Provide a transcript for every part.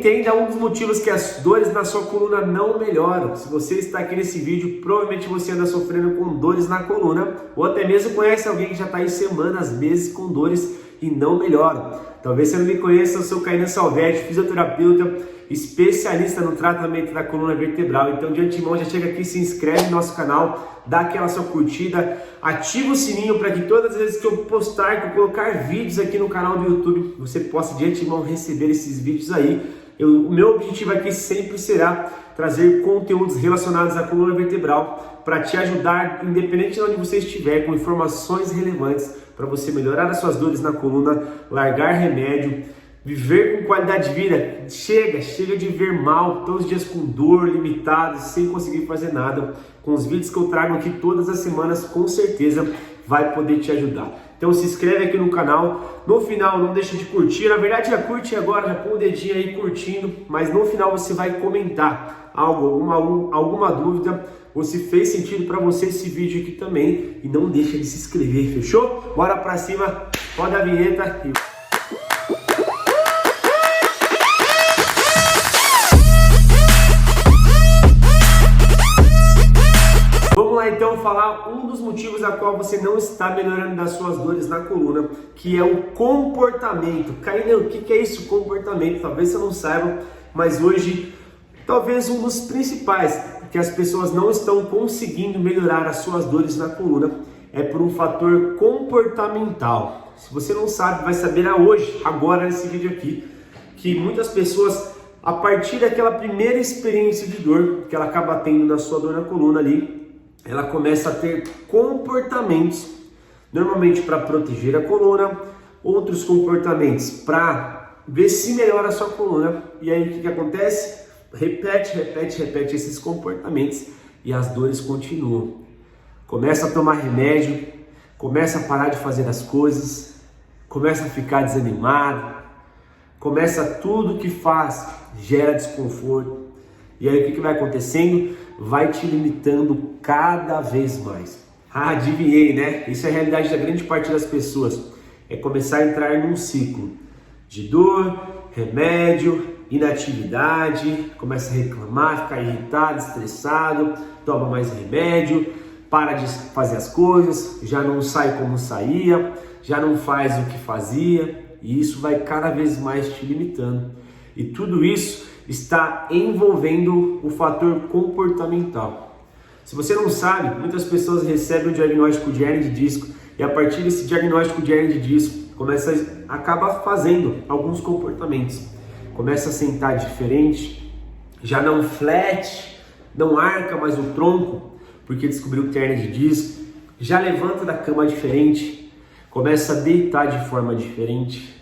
Entenda um dos motivos que as dores na sua coluna não melhoram. Se você está aqui nesse vídeo, provavelmente você anda sofrendo com dores na coluna, ou até mesmo conhece alguém que já está aí semanas, meses com dores e não melhora. Talvez você não me conheça, eu sou Kainan Salvetti, fisioterapeuta, especialista no tratamento da coluna vertebral. Então, de antemão, já chega aqui, se inscreve no nosso canal, dá aquela sua curtida, ativa o sininho para que todas as vezes que eu postar, que eu colocar vídeos aqui no canal do YouTube, você possa de antemão receber esses vídeos aí. O meu objetivo aqui sempre será trazer conteúdos relacionados à coluna vertebral para te ajudar, independente de onde você estiver, com informações relevantes para você melhorar as suas dores na coluna, largar remédio, viver com qualidade de vida. Chega de ver mal, todos os dias com dor, limitado, sem conseguir fazer nada. Com os vídeos que eu trago aqui todas as semanas, com certeza vai poder te ajudar. Então se inscreve aqui no canal, no final não deixa de curtir, na verdade já curte agora, já põe o dedinho aí curtindo, mas no final você vai comentar alguma dúvida, ou se fez sentido para você esse vídeo aqui também, e não deixa de se inscrever, fechou? Bora pra cima, roda a vinheta e... Vamos lá então falar um dos motivos a qual você não está melhorando das suas dores na coluna, que é o comportamento. Kainan, o que é isso, comportamento? Talvez você não saiba, mas hoje talvez um dos principais que as pessoas não estão conseguindo melhorar as suas dores na coluna é por um fator comportamental. Se você não sabe, vai saber hoje, agora nesse vídeo aqui, que muitas pessoas, a partir daquela primeira experiência de dor que ela acaba tendo na sua dor na coluna ali, ela começa a ter comportamentos, normalmente para proteger a coluna, outros comportamentos para ver se melhora a sua coluna. E aí o que acontece? Repete esses comportamentos e as dores continuam. Começa a tomar remédio, começa a parar de fazer as coisas, começa a ficar desanimado, começa tudo que faz, gera desconforto. E aí o que vai acontecendo? Vai te limitando cada vez mais. Ah, adivinhei, né? Isso é a realidade da grande parte das pessoas. É começar a entrar num ciclo de dor, remédio, inatividade, começa a reclamar, ficar irritado, estressado, toma mais remédio, para de fazer as coisas, já não sai como saía, já não faz o que fazia, e isso vai cada vez mais te limitando. E tudo isso está envolvendo o fator comportamental. Se você não sabe, muitas pessoas recebem o diagnóstico de hernia de disco e a partir desse diagnóstico de hernia de disco acaba fazendo alguns comportamentos. Começa a sentar diferente, já não flat, não arca mais o tronco porque descobriu que tem hernia de disco, já levanta da cama diferente, começa a deitar de forma diferente,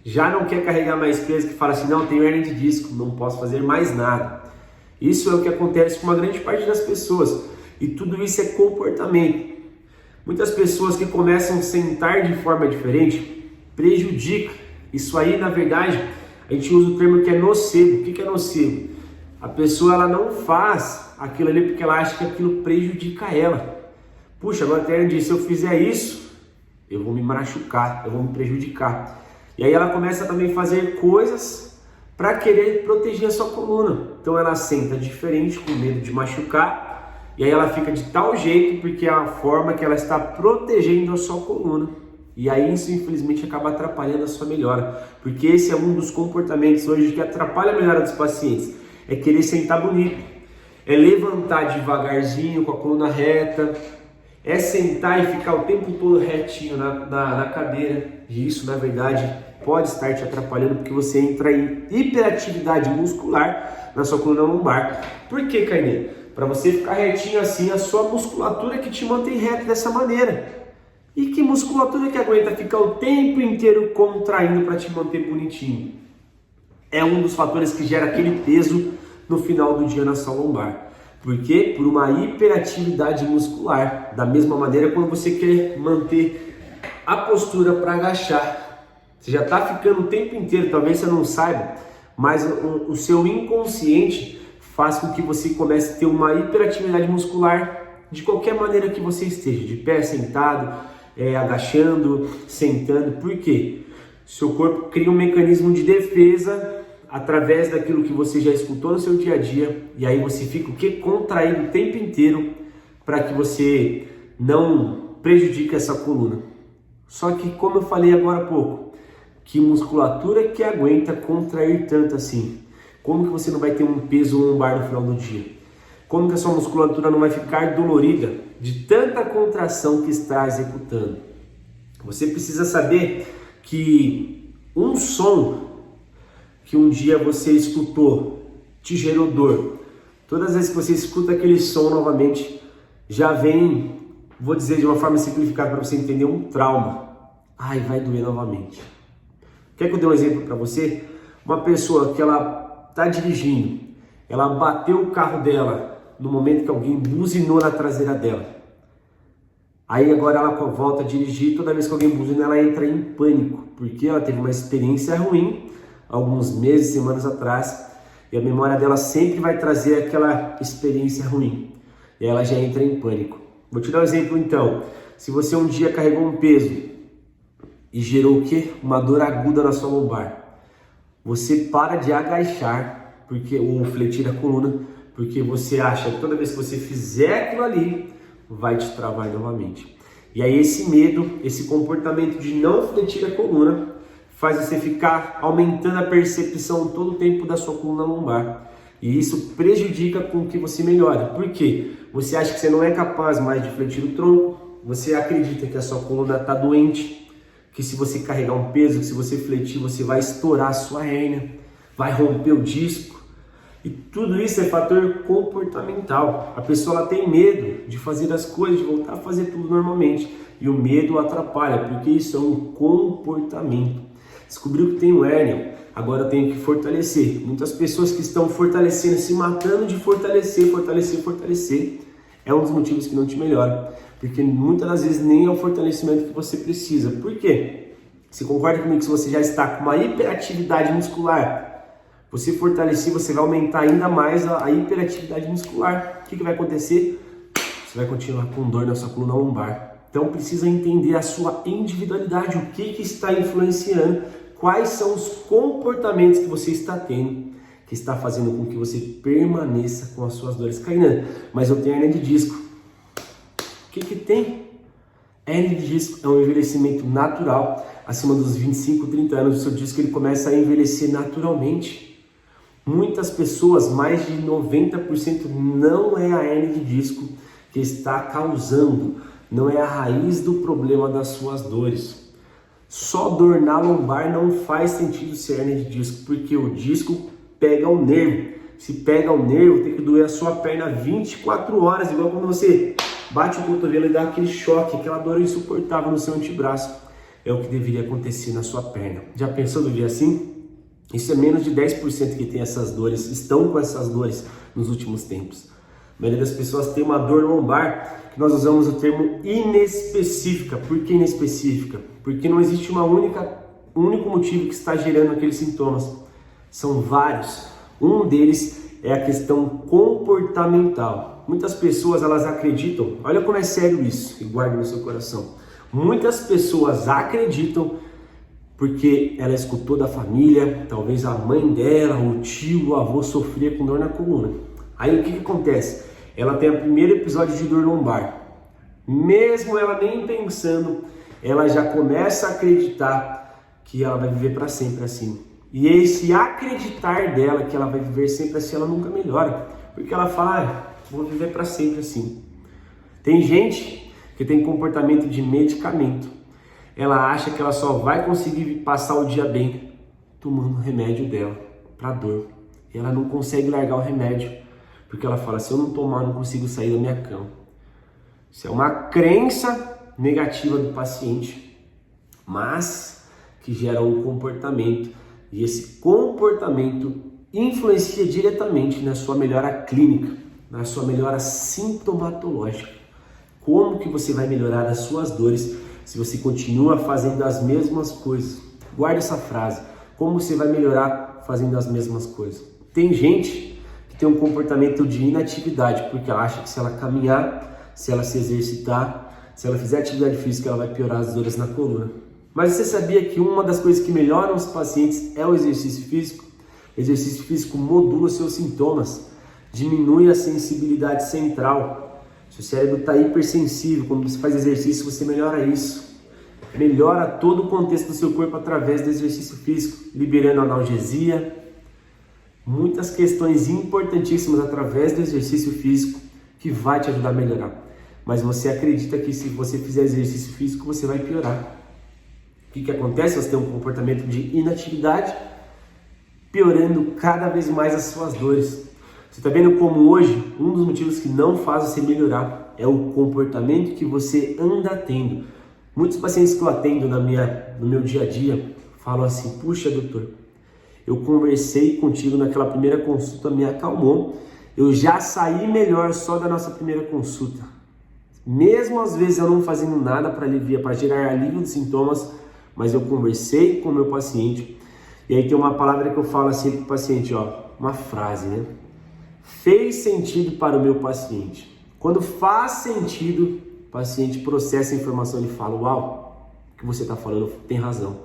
já não quer carregar mais peso, que fala assim, não, tenho hernia de disco, não posso fazer mais nada. Isso é o que acontece com uma grande parte das pessoas. E tudo isso é comportamento. Muitas pessoas que começam a sentar de forma diferente, prejudica. Isso aí, na verdade, a gente usa o termo que é nocebo. O que é nocebo? A pessoa ela não faz aquilo ali porque ela acha que aquilo prejudica ela. Puxa, agora tem hernia de disco, se eu fizer isso, eu vou me machucar, eu vou me prejudicar. E aí ela começa também a fazer coisas para querer proteger a sua coluna. Então ela senta diferente, com medo de machucar, e aí ela fica de tal jeito porque é a forma que ela está protegendo a sua coluna. E aí isso infelizmente acaba atrapalhando a sua melhora, porque esse é um dos comportamentos hoje que atrapalha a melhora dos pacientes. É querer sentar bonito, é levantar devagarzinho com a coluna reta, é sentar e ficar o tempo todo retinho na cadeira. E isso, na verdade, pode estar te atrapalhando porque você entra em hiperatividade muscular na sua coluna lombar. Por que, Kainan? Para você ficar retinho assim, a sua musculatura que te mantém reto dessa maneira. E que musculatura que aguenta ficar o tempo inteiro contraindo para te manter bonitinho? É um dos fatores que gera aquele peso no final do dia na sua lombar. Por quê? Por uma hiperatividade muscular. Da mesma maneira, quando você quer manter a postura para agachar, você já está ficando o tempo inteiro, talvez você não saiba, mas o seu inconsciente faz com que você comece a ter uma hiperatividade muscular de qualquer maneira que você esteja, de pé, sentado, agachando, sentando. Por quê? Seu corpo cria um mecanismo de defesa através daquilo que você já escutou no seu dia a dia, e aí você fica o quê? Contraído o tempo inteiro para que você não prejudique essa coluna. Só que, como eu falei agora há pouco, que musculatura que aguenta contrair tanto assim? Como que você não vai ter um peso lombar no final do dia? Como que a sua musculatura não vai ficar dolorida de tanta contração que está executando? Você precisa saber que um som que um dia você escutou te gerou dor. Todas as vezes que você escuta aquele som novamente, já vem, vou dizer de uma forma simplificada para você entender, um trauma. Ai, vai doer novamente. Quer que eu dê um exemplo para você? Uma pessoa que ela está dirigindo, ela bateu o carro dela no momento que alguém buzinou na traseira dela. Aí agora ela volta a dirigir, toda vez que alguém buzina ela entra em pânico, porque ela teve uma experiência ruim alguns meses, semanas atrás, e a memória dela sempre vai trazer aquela experiência ruim, e ela já entra em pânico. Vou te dar um exemplo então. Se você um dia carregou um peso e gerou o quê? Uma dor aguda na sua lombar, você para de agachar, ou fletir a coluna, porque você acha que toda vez que você fizer aquilo ali, vai te travar novamente. E aí esse medo, esse comportamento de não fletir a coluna, faz você ficar aumentando a percepção todo o tempo da sua coluna lombar. E isso prejudica com que você melhore. Por quê? Você acha que você não é capaz mais de fletir o tronco, você acredita que a sua coluna está doente, que se você carregar um peso, que se você fletir, você vai estourar a sua hérnia, vai romper o disco. E tudo isso é fator comportamental. A pessoa ela tem medo de fazer as coisas, de voltar a fazer tudo normalmente. E o medo atrapalha, porque isso é um comportamento. Descobriu que tem hérnia, agora eu tenho que fortalecer. Muitas pessoas que estão fortalecendo, se matando de fortalecer. É um dos motivos que não te melhora. Porque muitas das vezes nem é o fortalecimento que você precisa. Por quê? Você concorda comigo que se você já está com uma hiperatividade muscular, você fortalecer, você vai aumentar ainda mais a hiperatividade muscular. O que vai acontecer? Você vai continuar com dor na sua coluna lombar. Então precisa entender a sua individualidade, o que está influenciando, quais são os comportamentos que você está tendo, que está fazendo com que você permaneça com as suas dores. Kainan, mas eu tenho hérnia de disco. O que tem? Hérnia de disco é um envelhecimento natural. Acima dos 25, 30 anos, o seu disco ele começa a envelhecer naturalmente. Muitas pessoas, mais de 90%, não é a hérnia de disco que está causando, não é a raiz do problema das suas dores. Só dor na lombar não faz sentido ser hérnia de disco, porque o disco pega o nervo. Se pega o nervo, tem que doer a sua perna 24 horas, igual quando você bate o cotovelo e dá aquele choque, aquela dor insuportável no seu antebraço. É o que deveria acontecer na sua perna. Já pensou no dia assim? Isso é menos de 10% que tem essas dores, estão com essas dores nos últimos tempos. A maioria das pessoas tem uma dor lombar, que nós usamos o termo inespecífica. Por que inespecífica? Porque não existe um único motivo que está gerando aqueles sintomas. São vários. Um deles é a questão comportamental. Muitas pessoas elas acreditam, olha como é sério isso, e guarde no seu coração. Muitas pessoas acreditam porque ela escutou da família, talvez a mãe dela, o tio, o avô sofria com dor na coluna. Aí o que acontece? Ela tem o primeiro episódio de dor lombar. Mesmo ela nem pensando, ela já começa a acreditar que ela vai viver para sempre assim. E esse acreditar dela que ela vai viver sempre assim, ela nunca melhora. Porque ela fala, vou viver para sempre assim. Tem gente que tem comportamento de medicamento. Ela acha que ela só vai conseguir passar o dia bem tomando o remédio dela para dor. E ela não consegue largar o remédio, porque ela fala, se eu não tomar, eu não consigo sair da minha cama. Isso é uma crença negativa do paciente, mas que gera um comportamento. E esse comportamento influencia diretamente na sua melhora clínica, na sua melhora sintomatológica. Como que você vai melhorar as suas dores se você continua fazendo as mesmas coisas? Guarda essa frase. Como você vai melhorar fazendo as mesmas coisas? Tem gente que tem um comportamento de inatividade, porque ela acha que se ela caminhar, se ela se exercitar, se ela fizer atividade física, ela vai piorar as dores na coluna. Mas você sabia que uma das coisas que melhoram os pacientes é o exercício físico? Exercício físico modula os seus sintomas, diminui a sensibilidade central. Seu cérebro está hipersensível, quando você faz exercício você melhora isso. Melhora todo o contexto do seu corpo através do exercício físico, liberando analgesia. Muitas questões importantíssimas através do exercício físico que vai te ajudar a melhorar. Mas você acredita que se você fizer exercício físico você vai piorar. O que acontece? Você tem um comportamento de inatividade, piorando cada vez mais as suas dores. Você está vendo como hoje, um dos motivos que não faz você melhorar é o comportamento que você anda tendo. Muitos pacientes que eu atendo no meu dia a dia falam assim, puxa doutor, eu conversei contigo naquela primeira consulta, me acalmou, eu já saí melhor só da nossa primeira consulta. Mesmo às vezes eu não fazendo nada para aliviar, para gerar alívio dos sintomas, mas eu conversei com o meu paciente. E aí tem uma palavra que eu falo assim para o paciente, ó, uma frase, né? Fez sentido para o meu paciente. Quando faz sentido, o paciente processa a informação e fala, uau, o que você está falando tem razão.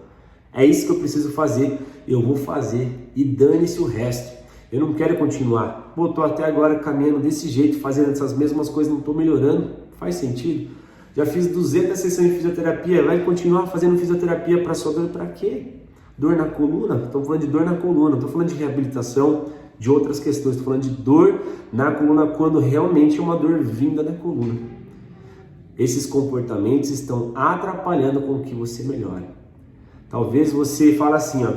É isso que eu preciso fazer, eu vou fazer e dane-se o resto. Eu não quero continuar. Pô, tô até agora caminhando desse jeito, fazendo essas mesmas coisas, não estou melhorando. Faz sentido? Já fiz 200 sessões de fisioterapia, vai continuar fazendo fisioterapia para sua dor para quê? Dor na coluna? Estou falando de dor na coluna, estou falando de reabilitação, de outras questões, estou falando de dor na coluna quando realmente é uma dor vinda da coluna. Esses comportamentos estão atrapalhando com que você melhore. Talvez você fale assim, ó,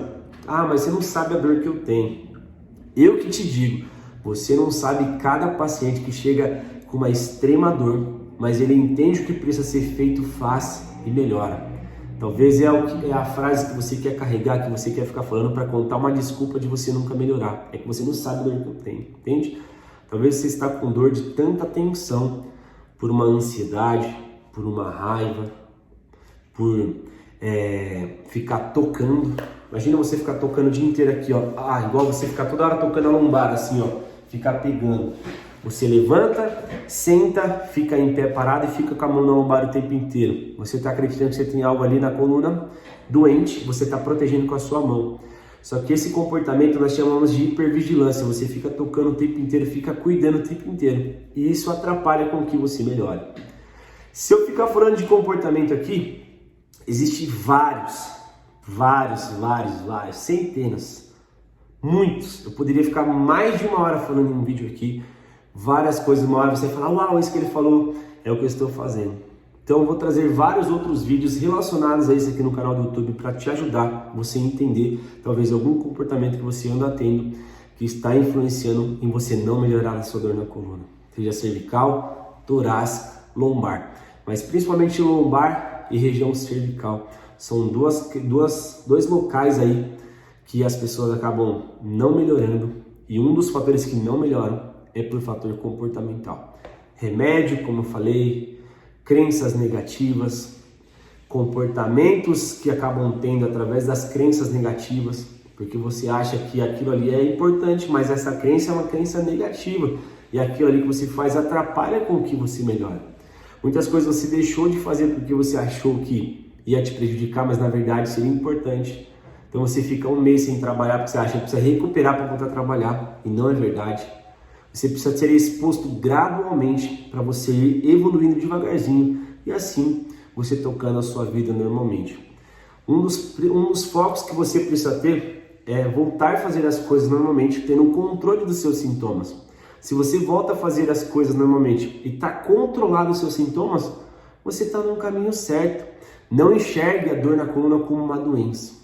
mas você não sabe a dor que eu tenho. Eu que te digo, você não sabe cada paciente que chega com uma extrema dor, mas ele entende o que precisa ser feito, faz e melhora. Talvez é a frase que você quer carregar, que você quer ficar falando para contar uma desculpa de você nunca melhorar. É que você não sabe a dor que eu tenho, entende? Talvez você está com dor de tanta tensão, por uma ansiedade, por uma raiva, por ficar tocando. Imagina você ficar tocando o dia inteiro aqui, ó. Igual você ficar toda hora tocando a lombar, assim, ó. Ficar pegando. Você levanta, senta, fica em pé parado e fica com a mão na lombar o tempo inteiro. Você está acreditando que você tem algo ali na coluna doente, você está protegendo com a sua mão. Só que esse comportamento nós chamamos de hipervigilância. Você fica tocando o tempo inteiro, fica cuidando o tempo inteiro. E isso atrapalha com que você melhore. Se eu ficar falando de comportamento aqui, existem vários, centenas, muitos. Eu poderia ficar mais de 1 hora falando em um vídeo aqui, várias coisas, uma hora você vai falar, uau, isso que ele falou é o que eu estou fazendo. Então eu vou trazer vários outros vídeos relacionados a isso aqui no canal do YouTube para te ajudar você a entender talvez algum comportamento que você anda tendo que está influenciando em você não melhorar a sua dor na coluna, seja cervical, torácica, lombar, mas principalmente lombar e região cervical. São dois locais aí que as pessoas acabam não melhorando, e um dos fatores que não melhoram é por fator comportamental. Remédio, como eu falei, crenças negativas, comportamentos que acabam tendo através das crenças negativas, porque você acha que aquilo ali é importante, mas essa crença é uma crença negativa, e aquilo ali que você faz atrapalha com que você melhore. Muitas coisas você deixou de fazer porque você achou que ia te prejudicar, mas na verdade seria importante. Então você fica 1 mês sem trabalhar porque você acha que precisa recuperar para voltar a trabalhar, e não é verdade. Você precisa ser exposto gradualmente para você ir evoluindo devagarzinho e assim você tocando a sua vida normalmente. Um dos focos que você precisa ter é voltar a fazer as coisas normalmente, tendo o controle dos seus sintomas. Se você volta a fazer as coisas normalmente e está controlado os seus sintomas, você está no caminho certo. Não enxergue a dor na coluna como uma doença,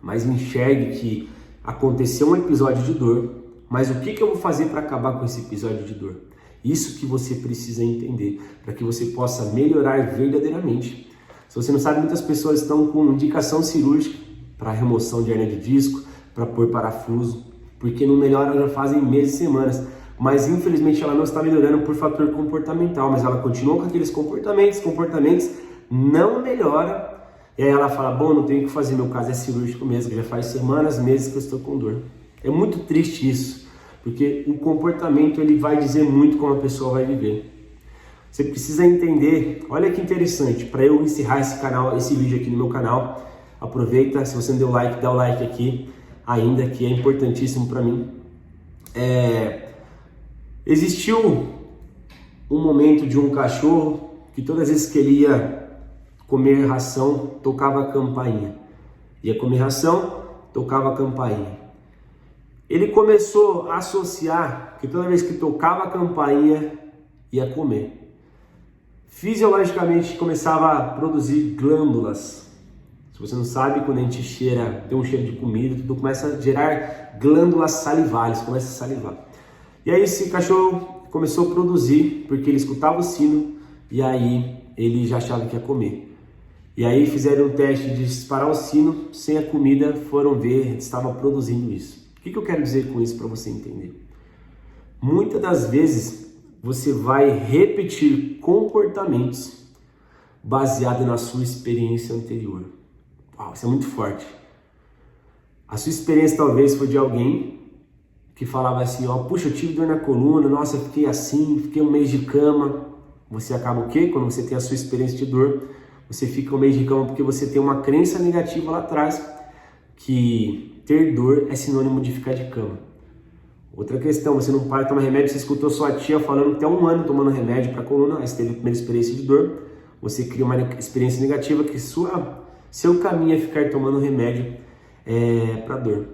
mas enxergue que aconteceu um episódio de dor, mas o que eu vou fazer para acabar com esse episódio de dor? Isso que você precisa entender, para que você possa melhorar verdadeiramente. Se você não sabe, muitas pessoas estão com indicação cirúrgica para remoção de hernia de disco, para pôr parafuso, porque não melhora, já fazem meses e semanas. Mas infelizmente ela não está melhorando por fator comportamental, mas ela continua com aqueles comportamentos não melhora. E aí ela fala, bom, não tenho o que fazer, meu caso é cirúrgico mesmo, já faz semanas, meses que eu estou com dor. É muito triste isso, porque o comportamento ele vai dizer muito como a pessoa vai viver. Você precisa entender, olha que interessante, para eu encerrar esse vídeo aqui no meu canal, aproveita, se você não deu like, dá o like aqui. ainda, que é importantíssimo para mim. Existiu um momento de um cachorro que todas as vezes que ele ia comer ração, tocava a campainha. Ia comer ração, tocava a campainha. Ele começou a associar que toda vez que tocava a campainha, ia comer. Fisiologicamente começava a produzir glândulas. Se você não sabe, quando a gente tem um cheiro de comida, tudo começa a gerar glândulas salivares, começa a salivar. E aí esse cachorro começou a produzir, porque ele escutava o sino e aí ele já achava que ia comer. E aí fizeram um teste de disparar o sino sem a comida, foram ver, estava produzindo isso. O que eu quero dizer com isso para você entender? Muitas das vezes você vai repetir comportamentos baseados na sua experiência anterior. Uau, isso é muito forte. A sua experiência talvez foi de alguém que falava assim, ó, puxa, eu tive dor na coluna, nossa, eu fiquei assim, fiquei um mês de cama. Você acaba o quê? Quando você tem a sua experiência de dor, você fica um mês de cama porque você tem uma crença negativa lá atrás que ter dor é sinônimo de ficar de cama. Outra questão, você não para de tomar remédio, você escutou sua tia falando até 1 ano tomando remédio para coluna, aí você teve a primeira experiência de dor, você cria uma experiência negativa que seu caminho é ficar tomando remédio para dor.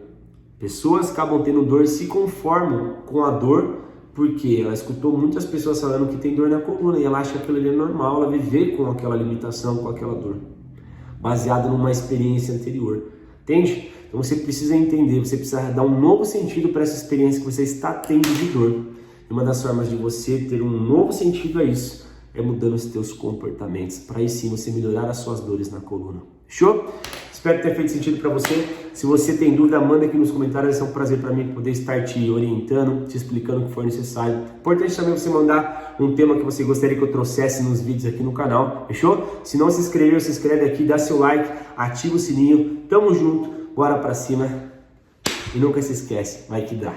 Pessoas acabam tendo dor, se conformam com a dor, porque ela escutou muitas pessoas falando que tem dor na coluna e ela acha que aquilo ali é normal, ela viver com aquela limitação, com aquela dor, baseado numa experiência anterior. Entende? Então você precisa entender, você precisa dar um novo sentido para essa experiência que você está tendo de dor. E uma das formas de você ter um novo sentido a isso é mudando os teus comportamentos, para aí sim você melhorar as suas dores na coluna. Fechou? Espero ter feito sentido para você. Se você tem dúvida, manda aqui nos comentários. É um prazer para mim poder estar te orientando, te explicando o que for necessário. Importante também você mandar um tema que você gostaria que eu trouxesse nos vídeos aqui no canal. Fechou? Se não se inscreveu, se inscreve aqui, dá seu like, ativa o sininho. Tamo junto, bora pra cima. E nunca se esquece, vai que dá.